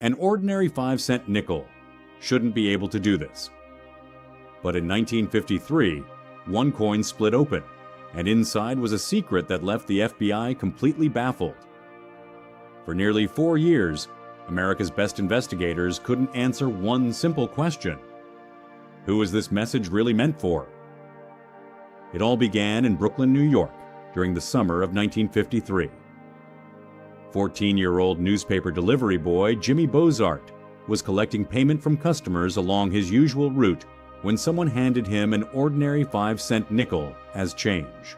An ordinary 5-cent nickel shouldn't be able to do this. But in 1953, one coin split open, and inside was a secret that left the FBI completely baffled. For nearly 4 years, America's best investigators couldn't answer one simple question. Who was this message really meant for? It all began in Brooklyn, New York, during the summer of 1953. 14-year-old newspaper delivery boy Jimmy Bozart was collecting payment from customers along his usual route when someone handed him an ordinary 5-cent nickel as change.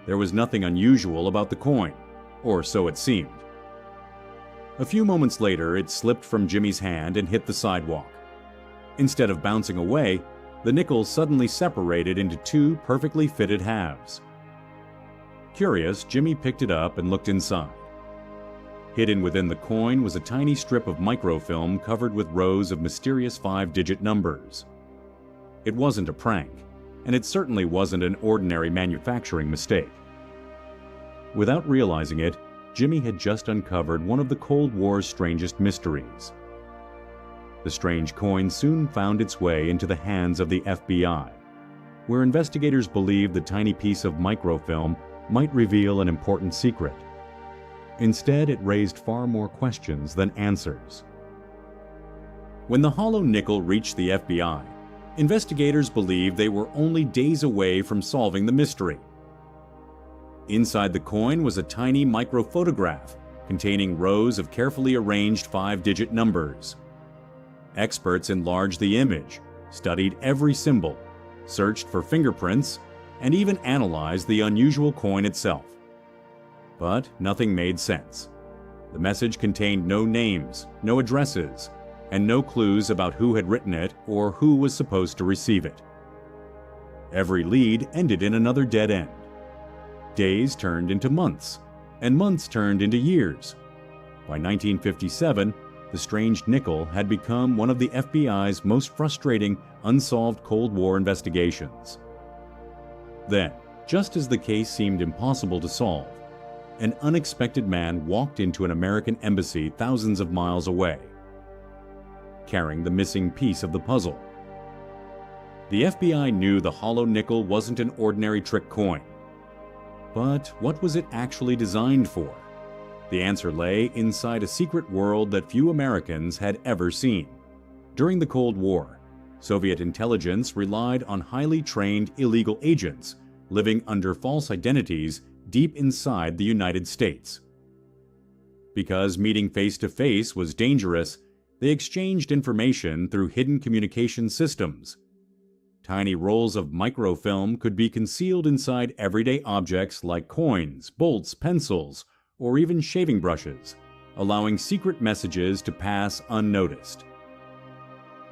There was nothing unusual about the coin, or so it seemed. A few moments later, it slipped from Jimmy's hand and hit the sidewalk. Instead of bouncing away, the nickel suddenly separated into 2 perfectly fitted halves. Curious, Jimmy picked it up and looked inside. Hidden within the coin was a tiny strip of microfilm covered with rows of mysterious 5-digit numbers. It wasn't a prank, and it certainly wasn't an ordinary manufacturing mistake. Without realizing it, Jimmy had just uncovered one of the Cold War's strangest mysteries. The strange coin soon found its way into the hands of the FBI, where investigators believed the tiny piece of microfilm might reveal an important secret. Instead, it raised far more questions than answers. When the hollow nickel reached the FBI, investigators believed they were only days away from solving the mystery. Inside the coin was a tiny microphotograph containing rows of carefully arranged 5-digit numbers. Experts enlarged the image, studied every symbol, searched for fingerprints, and even analyzed the unusual coin itself. But nothing made sense. The message contained no names, no addresses, and no clues about who had written it or who was supposed to receive it. Every lead ended in another dead end. Days turned into months, and months turned into years. By 1957, the strange nickel had become one of the FBI's most frustrating, unsolved Cold War investigations. Then, just as the case seemed impossible to solve, an unexpected man walked into an American embassy thousands of miles away, carrying the missing piece of the puzzle. The FBI knew the hollow nickel wasn't an ordinary trick coin. But what was it actually designed for? The answer lay inside a secret world that few Americans had ever seen. During the Cold War, Soviet intelligence relied on highly trained illegal agents living under false identities deep inside the United States. Because meeting face-to-face was dangerous, they exchanged information through hidden communication systems. Tiny rolls of microfilm could be concealed inside everyday objects like coins, bolts, pencils, or even shaving brushes, allowing secret messages to pass unnoticed.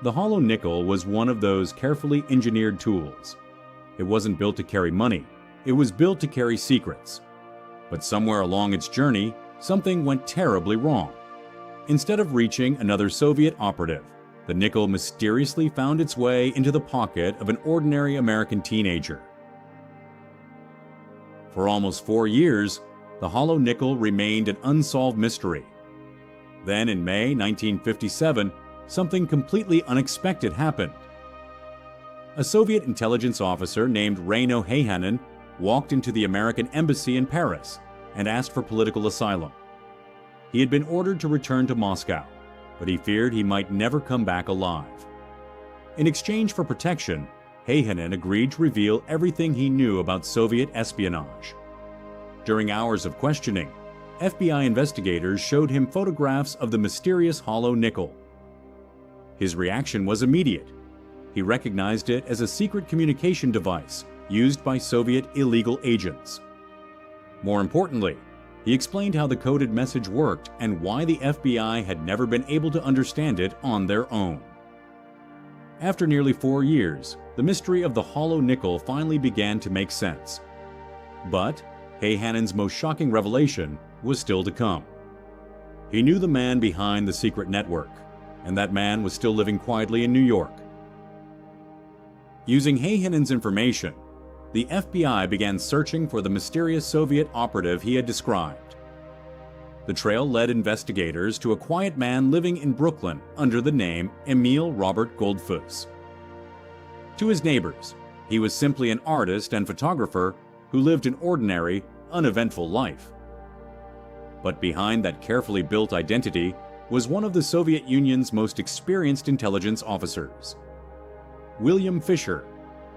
The hollow nickel was one of those carefully engineered tools. It wasn't built to carry money, it was built to carry secrets. But somewhere along its journey, something went terribly wrong. Instead of reaching another Soviet operative, the nickel mysteriously found its way into the pocket of an ordinary American teenager. For almost 4 years, the hollow nickel remained an unsolved mystery. Then in May 1957, something completely unexpected happened. A Soviet intelligence officer named Reino Heihanen walked into the American embassy in Paris and asked for political asylum. He had been ordered to return to Moscow, but he feared he might never come back alive. In exchange for protection, Heihanen agreed to reveal everything he knew about Soviet espionage. During hours of questioning, FBI investigators showed him photographs of the mysterious hollow nickel. His reaction was immediate. He recognized it as a secret communication device used by Soviet illegal agents. More importantly, he explained how the coded message worked and why the FBI had never been able to understand it on their own. After nearly 4 years, the mystery of the hollow nickel finally began to make sense. But Heihanen's most shocking revelation was still to come. He knew the man behind the secret network, and that man was still living quietly in New York. Using Heihanen's information, the FBI began searching for the mysterious Soviet operative he had described. The trail led investigators to a quiet man living in Brooklyn under the name Emil Robert Goldfuss. To his neighbors, he was simply an artist and photographer who lived an ordinary, uneventful life. But behind that carefully built identity was one of the Soviet Union's most experienced intelligence officers. William Fisher,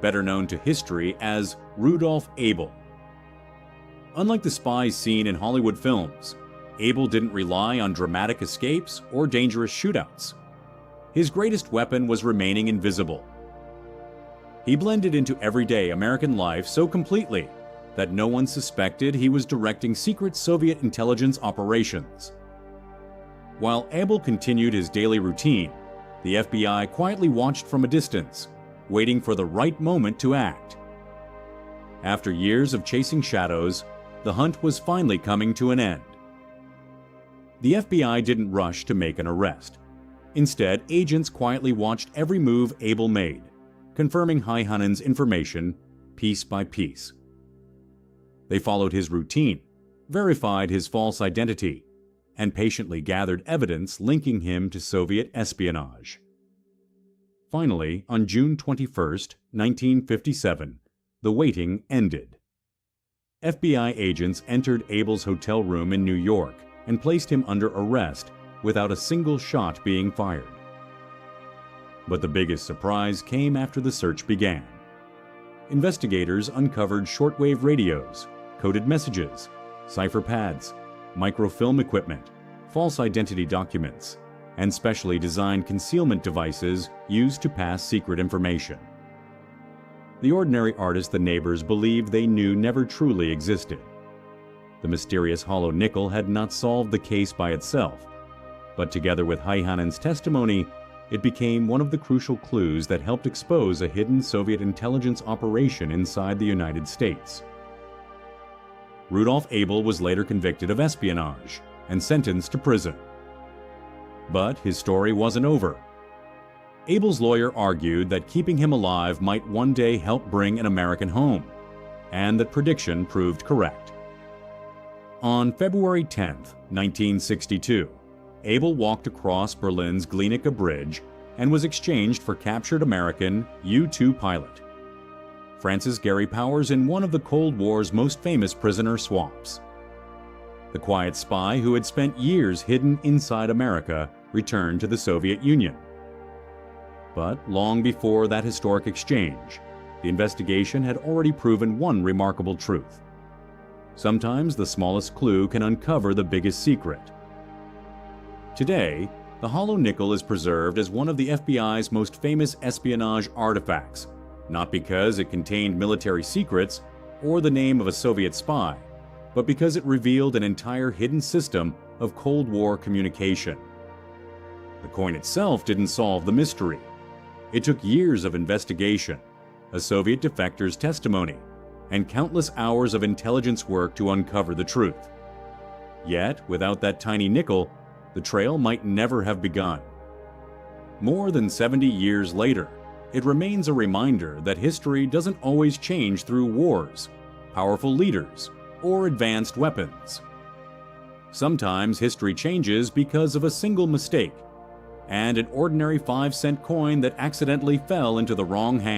better known to history as Rudolf Abel. Unlike the spies seen in Hollywood films, Abel didn't rely on dramatic escapes or dangerous shootouts. His greatest weapon was remaining invisible. He blended into everyday American life so completely that no one suspected he was directing secret Soviet intelligence operations. While Abel continued his daily routine, the FBI quietly watched from a distance, waiting for the right moment to act. After years of chasing shadows, the hunt was finally coming to an end. The FBI didn't rush to make an arrest. Instead, agents quietly watched every move Abel made, confirming Heihanen's information piece by piece. They followed his routine, verified his false identity, and patiently gathered evidence linking him to Soviet espionage. Finally, on June 21, 1957, the waiting ended. FBI agents entered Abel's hotel room in New York and placed him under arrest without a single shot being fired. But the biggest surprise came after the search began. Investigators uncovered shortwave radios, coded messages, cipher pads, microfilm equipment, false identity documents, and specially designed concealment devices used to pass secret information. The ordinary artist the neighbors believed they knew never truly existed. The mysterious hollow nickel had not solved the case by itself, but together with Heihanen's testimony, it became one of the crucial clues that helped expose a hidden Soviet intelligence operation inside the United States. Rudolf Abel was later convicted of espionage and sentenced to prison. But his story wasn't over. Abel's lawyer argued that keeping him alive might one day help bring an American home, and that prediction proved correct. On February 10, 1962, Abel walked across Berlin's Glienicke Bridge and was exchanged for captured American U-2 pilot Francis Gary Powers in one of the Cold War's most famous prisoner swaps. The quiet spy who had spent years hidden inside America returned to the Soviet Union. But long before that historic exchange, the investigation had already proven one remarkable truth. Sometimes the smallest clue can uncover the biggest secret. Today, the hollow nickel is preserved as one of the FBI's most famous espionage artifacts, not because it contained military secrets or the name of a Soviet spy, but because it revealed an entire hidden system of Cold War communication. The coin itself didn't solve the mystery. It took years of investigation, a Soviet defector's testimony, and countless hours of intelligence work to uncover the truth. Yet, without that tiny nickel, the trail might never have begun. More than 70 years later, it remains a reminder that history doesn't always change through wars, powerful leaders, or advanced weapons. Sometimes history changes because of a single mistake, and an ordinary 5-cent coin that accidentally fell into the wrong hands.